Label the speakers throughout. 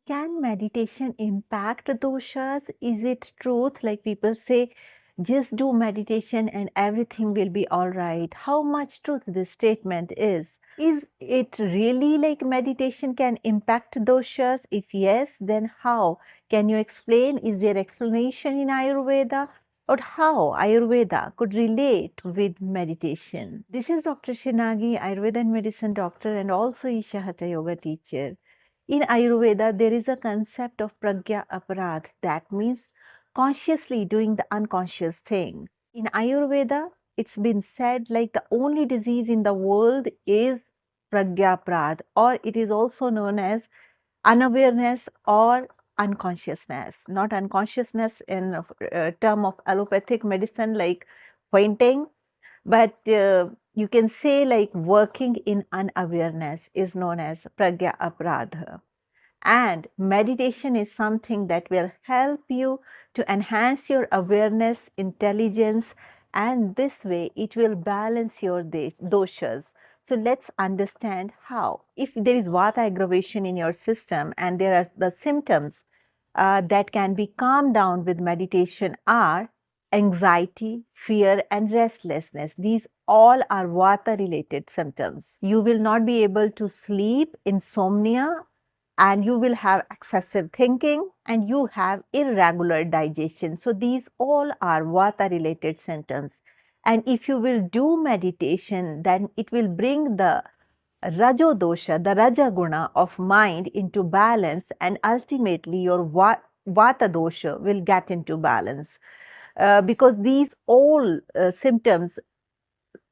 Speaker 1: Can meditation impact doshas? Is it truth? Like people say, just do meditation and everything will be all right. How much truth this statement is? Is it really like meditation can impact doshas? If yes, then how? Can you explain? Is there explanation in Ayurveda? Or how Ayurveda could relate with meditation? This is Dr. Shinagi, Ayurveda and medicine doctor and also Isha Hatha Yoga teacher. In Ayurveda, there is a concept of pragya aparadh, that means consciously doing the unconscious thing. In Ayurveda, it's been said like the only disease in the world is pragya aparadh, or it is also known as unawareness or unconsciousness. Not unconsciousness in term of allopathic medicine like fainting, but you can say like working in unawareness is known as pragya aparadha. And meditation is something that will help you to enhance your awareness, intelligence, and this way it will balance your doshas. So let's understand how. If there is vata aggravation in your system and there are the symptoms that can be calmed down with meditation are anxiety, fear, and restlessness. These all are vata related symptoms. You will not be able to sleep, insomnia, and you will have excessive thinking and you have irregular digestion. So these all are vata related symptoms. And if you will do meditation, then it will bring the rajo dosha, the raja guna of mind into balance, and ultimately your vata dosha will get into balance. Because these all symptoms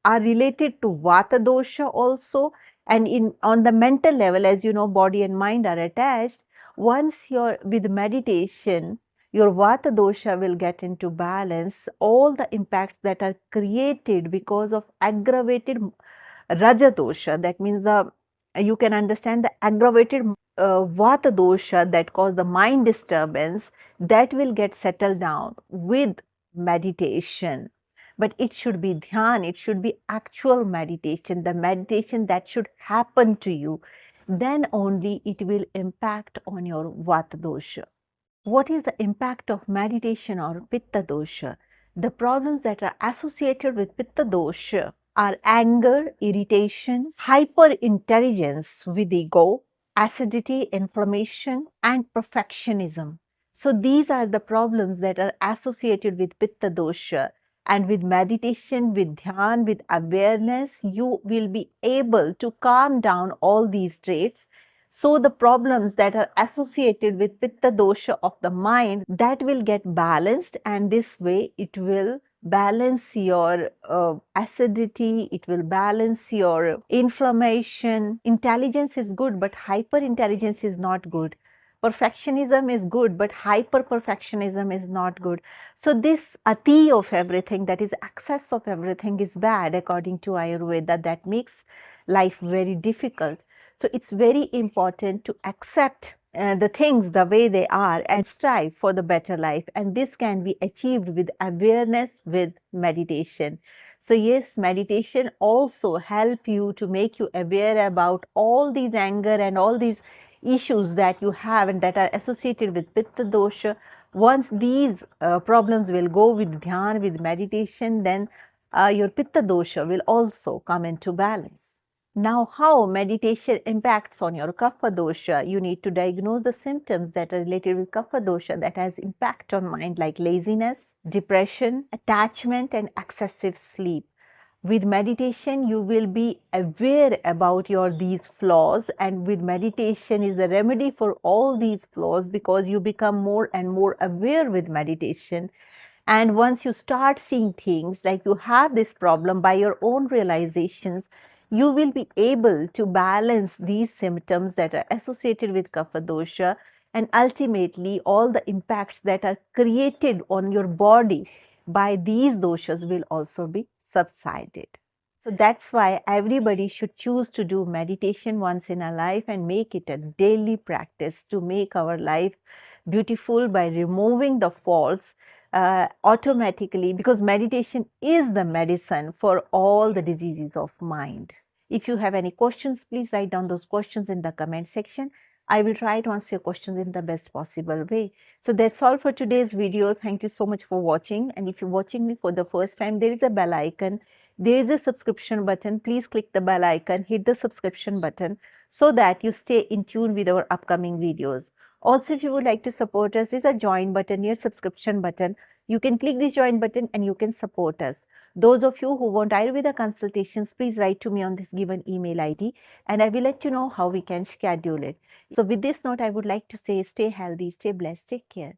Speaker 1: are related to vata dosha also, and in on the mental level, as you know, body and mind are attached. Once you're with meditation, your vata dosha will get into balance. All the impacts that are created because of aggravated raja dosha, that means the you can understand the aggravated vata dosha that cause the mind disturbance, that will get settled down with meditation. But it should be dhyan, it should be actual meditation, the meditation that should happen to you. Then only it will impact on your vata dosha. What is the impact of meditation or pitta dosha? The problems that are associated with pitta dosha are anger, irritation, hyperintelligence with ego, acidity, inflammation, and perfectionism. So these are the problems that are associated with pitta dosha. And with meditation, with dhyan, with awareness, you will be able to calm down all these traits. So the problems that are associated with pitta dosha of the mind, that will get balanced, and this way it will balance your acidity, it will balance your inflammation. Intelligence is good, but hyperintelligence is not good. Perfectionism is good, but hyper perfectionism is not good. So this ati of everything, that is excess of everything, is bad according to Ayurveda. That makes life very difficult. So it's very important to accept the things the way they are and strive for the better life. And this can be achieved with awareness, with meditation. So yes, meditation also help you to make you aware about all these anger and all these issues that you have and that are associated with pitta dosha. Once these problems will go with dhyan, with meditation, then your pitta dosha will also come into balance. Now, how meditation impacts on your kapha dosha? You need to diagnose the symptoms that are related with kapha dosha that has impact on mind, like laziness, depression, attachment, and excessive sleep. With meditation, you will be aware about your these flaws, and with meditation is a remedy for all these flaws, because you become more and more aware with meditation. And once you start seeing things like you have this problem by your own realizations, you will be able to balance these symptoms that are associated with kapha dosha, and ultimately all the impacts that are created on your body by these doshas will also be subsided. So that's why everybody should choose to do meditation once in a life and make it a daily practice to make our life beautiful by removing the faults automatically, because meditation is the medicine for all the diseases of mind. If you have any questions, please write down those questions in the comment section. I will try to answer your questions in the best possible way. So that's all for today's video. Thank you so much for watching. And if you're watching me for the first time, there is a bell icon. There is a subscription button. Please click the bell icon, hit the subscription button so that you stay in tune with our upcoming videos. Also, if you would like to support us, there's a join button near subscription button. You can click the join button and you can support us. Those of you who want Ayurveda consultations, please write to me on this given email ID and I will let you know how we can schedule it. So with this note, I would like to say stay healthy, stay blessed, take care.